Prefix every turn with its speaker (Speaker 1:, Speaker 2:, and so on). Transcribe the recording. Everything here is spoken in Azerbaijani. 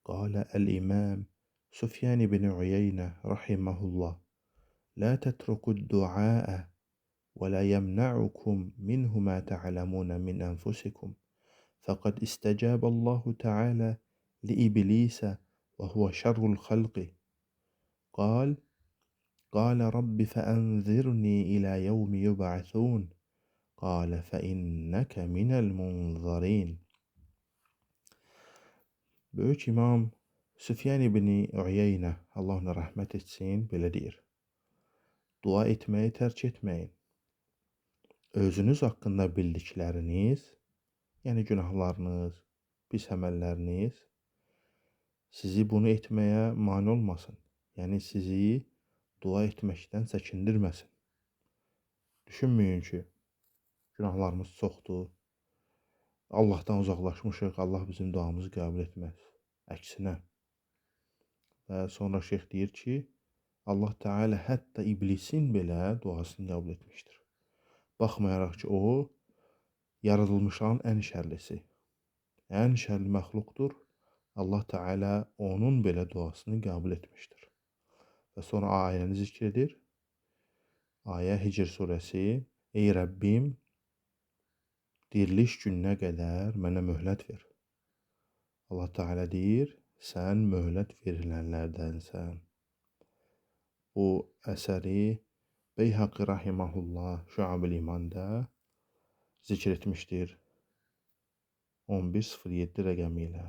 Speaker 1: قال الإمام سفيان بن عيينة رحمه الله: لا تتركوا الدعاء ولا يمنعكم منه ما تعلمون من أنفسكم، فقد استجاب الله تعالى لإبليس وهو شر الخلق. قال قال رب فأنذرني إلى يوم يبعثون. قال فإنك من المنظرين. Böyük İmam Süfyan ibn Uyeynə, Allah ona rəhmət etsin, belə deyir: Dua etməyi tərk etməyin. Özünüz haqqında bildikləriniz, yəni günahlarınız, pis əməlləriniz sizi bunu etməyə mane olmasın. Yəni sizi dua etməkdən çəkindirməsin. Düşünməyin ki, günahlarımız çoxdur, Allahdan uzaqlaşmışıq, Allah bizim duamızı qəbul etməz. Əksinə. Və sonra şeyx deyir ki, Allah Teala hətta iblisin belə duasını qəbul etmişdir. Baxmayaraq ki, o yaradılmışların ən şərlisi, ən şərli məxluqdur. Allah Teala onun belə duasını qəbul etmişdir. Və sonra ayəni zikr edir. Ayə Hicr surəsi: Ey Rəbbim, diriliş gününə qədər mənə möhlət ver. Allah Teala deyir, sən möhlət verilənlərdənsən. Bu əsəri Beyhaqi rahimehullah Şuab-ül İman'da zikr etmişdir 1107 rəqəmi ilə.